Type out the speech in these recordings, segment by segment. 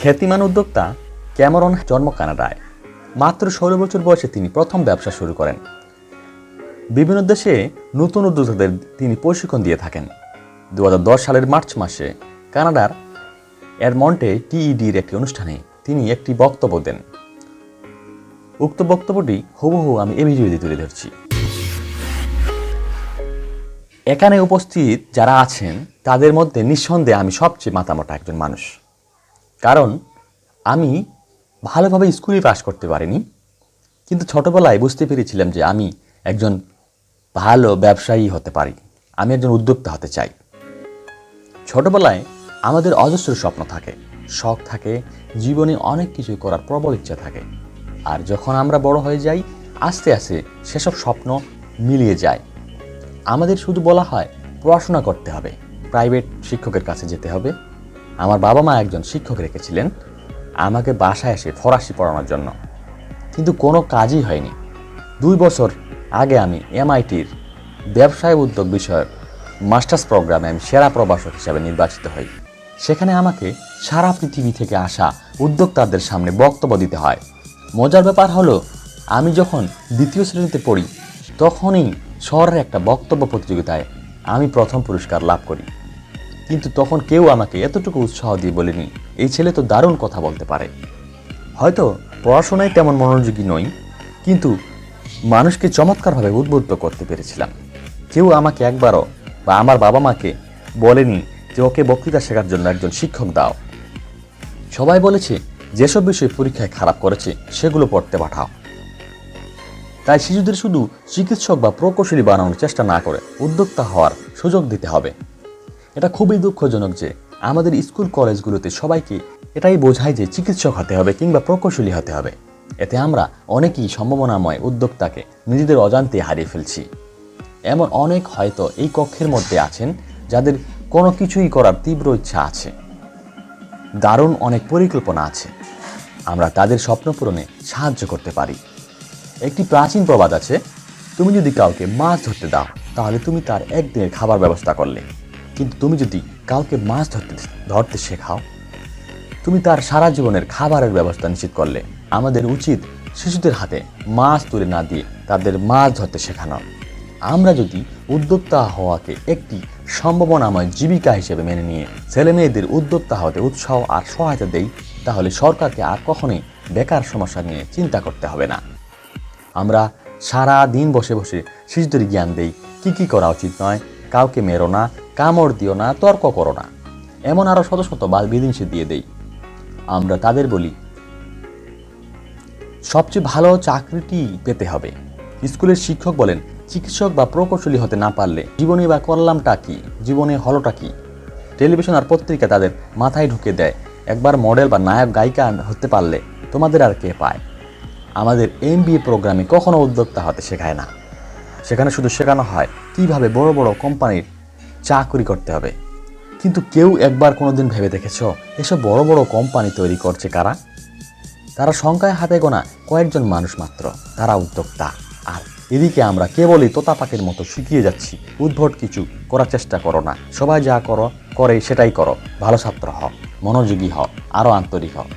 খ্যাতিমান উদ্যোক্তা ক্যামেরন জন্ম কানাডায়। মাত্র 16 বছর বয়সে তিনি প্রথম ব্যবসা শুরু করেন। বিভিন্ন দেশে নতুন উদ্যোক্তাদের তিনি প্রশিক্ষণ দিয়ে থাকেন। 2010 সালের মার্চ মাসে কানাডার এডমন্টে টিইডির একটি অনুষ্ঠানে তিনি একটি বক্তব্য দেন। উক্ত বক্তব্যটি হুবহু আমি এই ভিডিওতে তুলে ধরছি। এখানে উপস্থিত যারা আছেন তাদের মধ্যে নিঃসন্দেহে আমি সবচেয়ে মাথামোটা একজন মানুষ। কারণ আমি ভালোভাবে স্কুলে পাস করতে পারিনি, কিন্তু ছোটবেলায় বুঝতে পেরেছিলাম যে আমি একজন ভালো ব্যবসায়ী হতে পারি, আমি একজন উদ্যোক্তা হতে চাই। ছোটবেলায় আমাদের অজস্র স্বপ্ন থাকে, শখ থাকে, জীবনে অনেক কিছু করার প্রবল ইচ্ছা থাকে। আর যখন আমরা বড় হয়ে যাই আস্তে আস্তে সেসব স্বপ্ন মিলিয়ে যায়। আমাদের শুধু বলা হয় পড়াশোনা করতে হবে, প্রাইভেট শিক্ষকের কাছে যেতে হবে। আমার বাবা মা একজন শিক্ষক রেখেছিলেন আমাকে বাসায় এসে ফরাসি পড়ানোর জন্য, কিন্তু কোনো কাজই হয়নি। 2 বছর আগে আমি MITর ব্যবসায় উদ্যোগ বিষয়ক মাস্টার্স প্রোগ্রামে আমি সেরা প্রভাষক হিসাবে নির্বাচিত হই। সেখানে আমাকে সারা পৃথিবী থেকে আসা উদ্যোক্তাদের সামনে বক্তব্য দিতে হয়। মজার ব্যাপার হলো, আমি যখন 2য় শ্রেণীতে পড়ি তখনই শহরের একটা বক্তব্য প্রতিযোগিতায় আমি প্রথম পুরস্কার লাভ করি। কিন্তু তখন কেউ আমাকে এতটুকু উৎসাহ দিয়ে বলেনি, এই ছেলে তো দারুণ কথা বলতে পারে। হয়তো পড়াশোনায় তেমন মনোযোগী নই, কিন্তু মানুষকে চমৎকারভাবে উদ্বুদ্ধ করতে পেরেছিলাম। কেউ আমাকে একবারও বা আমার বাবা মাকে বলেনি যে ওকে বক্তৃতা শেখার জন্য একজন শিক্ষক দাও। সবাই বলেছে যেসব বিষয় পরীক্ষায় খারাপ করেছে সেগুলো পড়তে পাঠাও। তাই শিশুদের শুধু চিকিৎসক বা প্রকৌশলী বানানোর চেষ্টা না করে উদ্যোক্তা হওয়ার সুযোগ দিতে হবে। এটা খুবই দুঃখজনক যে আমাদের স্কুল কলেজগুলোতে সবাইকে এটাই বোঝায় যে চিকিৎসক হতে হবে কিংবা প্রকৌশলী হতে হবে। এতে আমরা অনেকেই সম্ভাবনাময় উদ্যোক্তাকে নিজেদের অজান্তে হারিয়ে ফেলছি। এমন অনেক হয়তো এই কক্ষের মধ্যে আছেন যাদের কোনো কিছুই করার তীব্র ইচ্ছা আছে, দারুণ অনেক পরিকল্পনা আছে। আমরা তাদের স্বপ্ন পূরণে সাহায্য করতে পারি। একটি প্রাচীন প্রবাদ আছে, তুমি যদি কাউকে মাছ ধরতে দাও তাহলে তুমি তার একদিনের খাবার ব্যবস্থা করলে, কিন্তু তুমি যদি কাউকে মাছ ধরতে শেখাও তুমি তার সারা জীবনের খাবারের ব্যবস্থা নিশ্চিত করলে। আমাদের উচিত শিশুদের হাতে মাছ তুলে না দিয়ে তাদের মাছ ধরতে শেখানো। আমরা যদি উদ্যোক্তা হওয়াকে একটি সম্ভাবনাময় জীবিকা হিসেবে মেনে নিয়ে ছেলে মেয়েদের উদ্যোক্তা হতে উৎসাহ আর সহায়তা দেই, তাহলে সরকারকে আর কখনোই বেকার সমস্যা নিয়ে চিন্তা করতে হবে না। আমরা সারা দিন বসে বসে শিশুদের জ্ঞান দেই কি করা উচিত নয়, কাউকে মেরো না, কামড় দিও না, তর্ক করো না, এমন আরো শত শত বিধিনিষেধ দিয়ে দেই। আমরা তাদের বলি সবচেয়ে ভালো চাকরিটি পেতে হবে। স্কুলের শিক্ষক বলেন চিকিৎসক বা প্রকৌশলী হতে না পারলে জীবনে বা করলামটা কি, জীবনে হলোটা কি। টেলিভিশন আর পত্রিকা তাদের মাথায় ঢুকে দেয় একবার মডেল বা নায়ক গায়িকা হতে পারলে তোমাদের আর কে পায়। আমাদের MBA প্রোগ্রামে কখনো উদ্যোক্তা হতে শেখায় না। সেখানে শুধু শেখানো হয় কিভাবে বড় বড় কোম্পানির চাকরি করতে হবে। কিন্তু কেউ একবার কোনোদিন ভেবে দেখেছ এসব বড় বড় কোম্পানি তৈরি করছে কারা? তারা সংখ্যায় হাতে গোনা কয়েকজন মানুষ মাত্র, তারা উদ্যোক্তা। আর এদিকে আমরা কেবলই তোতা পাখির মতো শিখিয়ে যাচ্ছি উদ্ভট কিছু করার চেষ্টা করো না, সবাই যা করে সেটাই করো, ভালো ছাত্র হও, মনোযোগী হও, আরও আন্তরিক হও।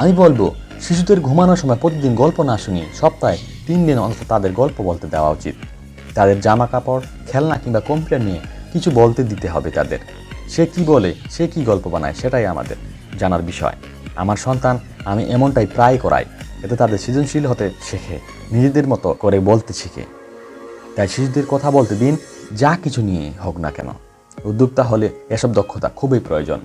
আমি বলবো শিশুদের ঘুমানোর সময় প্রতিদিন গল্প না শুনিয়ে সপ্তাহে 3 দিন অন্তত তাদের গল্প বলতে দেওয়া উচিত। তাদের জামা কাপড়, খেলনা কিংবা কম্পিউটার নিয়ে কিছু বলতে দিতে হবে তাদের। সে কি বলে, সে কি গল্প বানায় সেটাই আমাদের জানার বিষয়। আমার সন্তান আমি এমনটাই প্রায় করাই, এতে তাদের সৃজনশীল হতে শেখে, নিজেদের মতো করে বলতে শিখে। তাই শিশুদের কথা বলতে দিন, যা কিছু নিয়ে হোক না কেন। উদ্যোক্তা হলে এসব দক্ষতা খুবই প্রয়োজন।